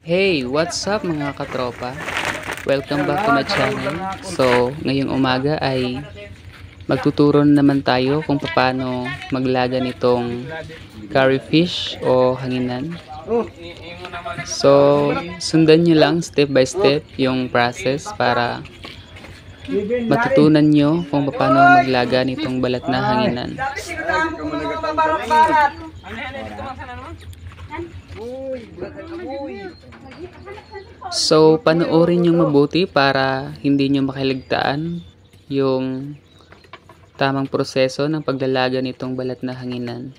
Hey, what's up mga katropa? Welcome back to my channel. So, ngayong umaga ay magtuturo naman tayo kung paano maglaga nitong curry fish o hanginan. So, sundan nyo lang step by step yung process para matutunan nyo kung paano maglaga nitong balat na hanginan. So, panoorin yung mabuti para hindi nyo makaligtaan yung tamang proseso ng paglalaga nitong balat na hanginan.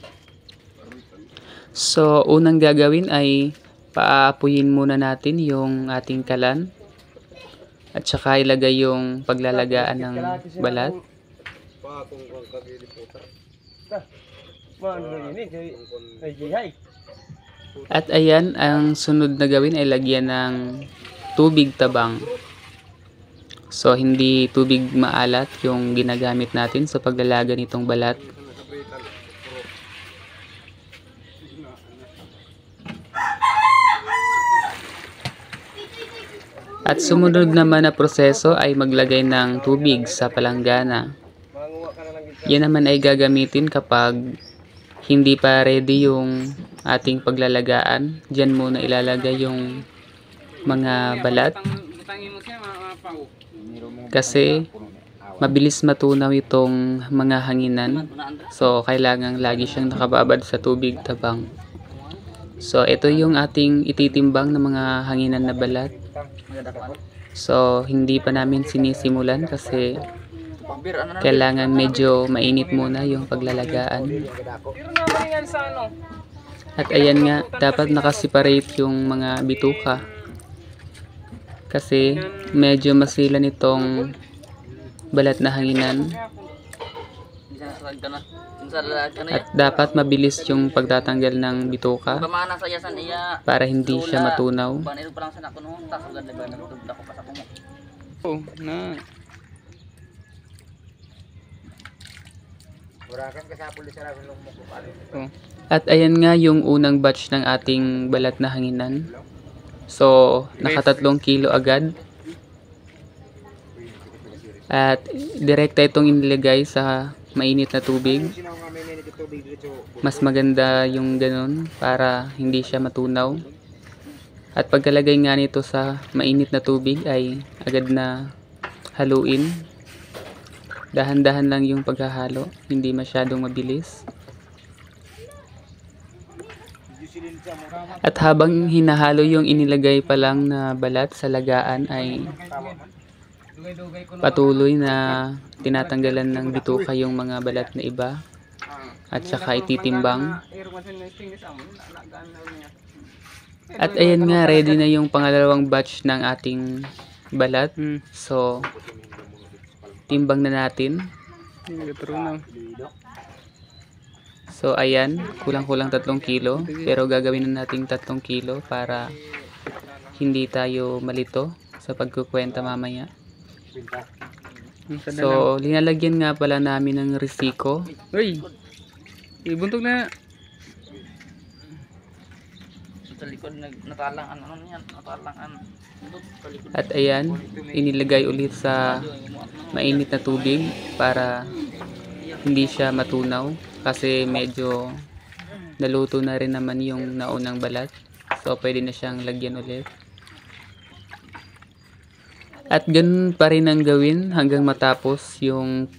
So, unang gagawin ay paaapuyin muna natin yung ating kalan at saka ilagay yung paglalagaan ng balat. At ayan, ang sunod na gawin ay lagyan ng tubig tabang. So, hindi tubig maalat yung ginagamit natin sa paglalaga nitong balat. At sumunod naman na proseso ay maglagay ng tubig sa palanggana. Yan naman ay gagamitin kapag hindi pa ready yung ating paglalagaan. Diyan muna ilalagay yung mga balat. Kasi mabilis matunaw itong mga hanginan. So, kailangan lagi siyang nakababad sa tubig tabang. So, ito yung ating ititimbang ng mga hanginan na balat. So, hindi pa namin sinisimulan kasi kailangan medyo mainit muna yung paglalagaan. At ayan nga, dapat nakaseparate yung mga bituka. Kasi medyo masilan itong balat na hanginan. At dapat mabilis yung pagtatanggal ng bituka para hindi siya matunaw. At ayan nga yung unang batch ng ating balat na hanginan. So, naka 3 kilo agad. At direkta itong inilagay sa mainit na tubig. Mas maganda yung ganun para hindi siya matunaw. At pagkalagay nga nito sa mainit na tubig ay agad na haluin. Dahan-dahan lang yung paghahalo, hindi masyadong mabilis. At habang hinahalo yung inilagay pa lang na balat sa lagaan ay patuloy na tinatanggalan ng bituka yung mga balat na iba at saka ititimbang. At ayan nga, ready na yung pangalawang batch ng ating balat. So, timbang na natin. So, ayan, kulang-kulang 3 kilo. Pero gagawin na natin 3 kilo para hindi tayo malito sa pagkukwenta mamaya. So, linalagyan nga pala namin ng risiko. Uy! Ibuntog na. At ayan, inilagay ulit sa mainit na tubig para hindi siya matunaw kasi medyo naluto na rin naman yung naunang balat. So, pwede na siyang lagyan ulit. At ganun pa rin ang gawin hanggang matapos yung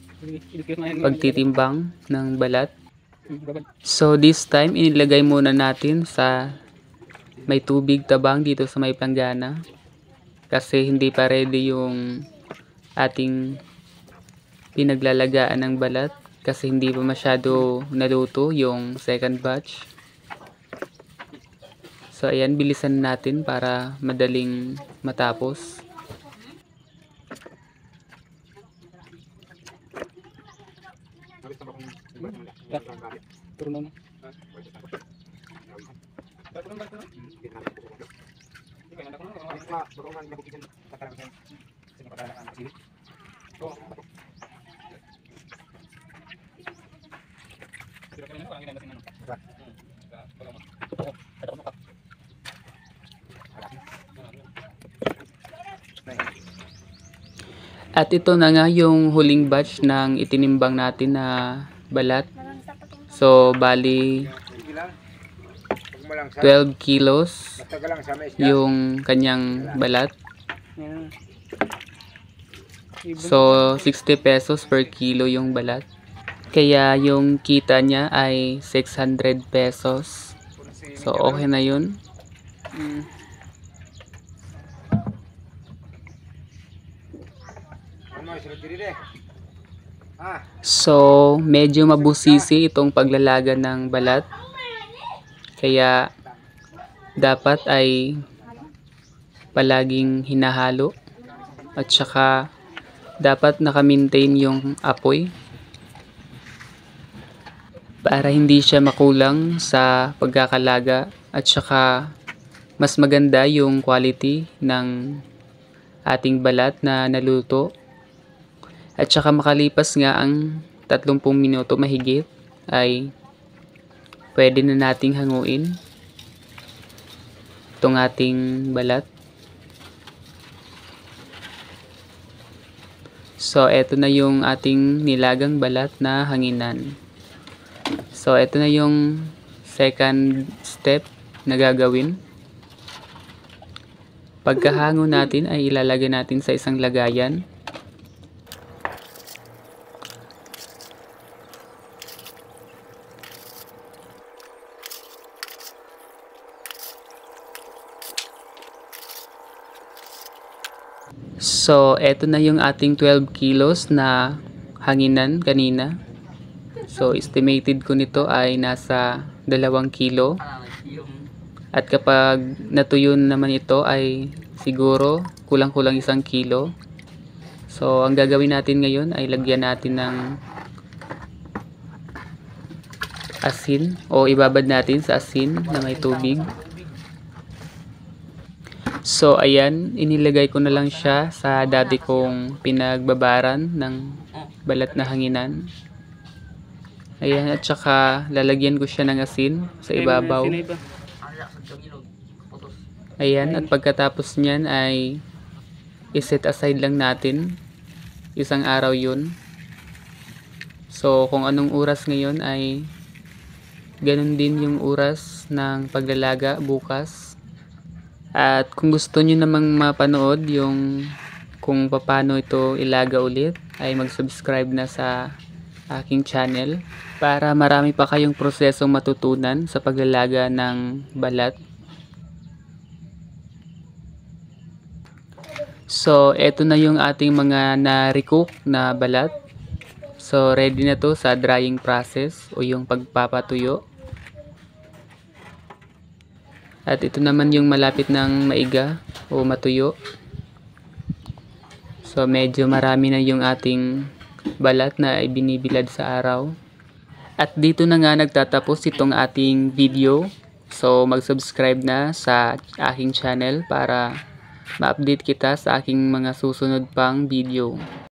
pagtitimbang ng balat. So, this time, inilagay muna natin sa may tubig tabang dito sa may planggana. Kasi hindi pa ready yung ating pinaglalagaan ng balat. Kasi hindi pa masyado naluto yung second batch. So, ayan, bilisan natin para madaling matapos. At ito na nga yung huling batch ng itinimbang natin na balat. So, bali 12 kilos yung kanyang balat. Yan. So, 60 pesos per kilo yung balat. Kaya yung kita niya ay 600 pesos. So, okay na yun. So, medyo mabusisi itong paglalaga ng balat. Kaya, dapat ay palaging hinahalo. At saka, dapat naka-maintain yung apoy. Para hindi siya makulang sa pagkakalaga. At saka, mas maganda yung quality ng ating balat na naluto. At saka makalipas nga ang 30 minuto mahigit ay pwede na nating hanguin itong ating balat. So, eto na yung ating nilagang balat na hanginan. So, eto na yung second step na gagawin. Pagkahango natin ay ilalagay natin sa isang lagayan. So, eto na yung ating 12 kilos na hanginan kanina. So, estimated ko nito ay nasa 2 kilo. At kapag natuyo naman ito ay siguro kulang-kulang 1 kilo. So, ang gagawin natin ngayon ay lagyan natin ng asin o ibabad natin sa asin na may tubig. So, ayan, inilagay ko na lang siya sa dati kong pinagbabaran ng balat na hanginan. Ayan, at saka lalagyan ko siya ng asin sa ibabaw. Ayan, at pagkatapos niyan ay iset aside lang natin. 1 araw yun. So, kung anong oras ngayon ay ganun din yung oras ng paglalaga bukas. At kung gusto nyo namang mapanood yung kung paano ito ilaga ulit, ay mag-subscribe na sa aking channel para marami pa kayong prosesong matutunan sa paglalaga ng balat. So, eto na yung ating mga na-recook na balat. So, ready na to sa drying process o yung pagpapatuyo. At ito naman yung malapit ng maiga o matuyo. So, medyo marami na yung ating balat na ibinibilad sa araw. At dito na nga nagtatapos itong ating video. So, mag-subscribe na sa aking channel para ma-update kita sa aking mga susunod pang video.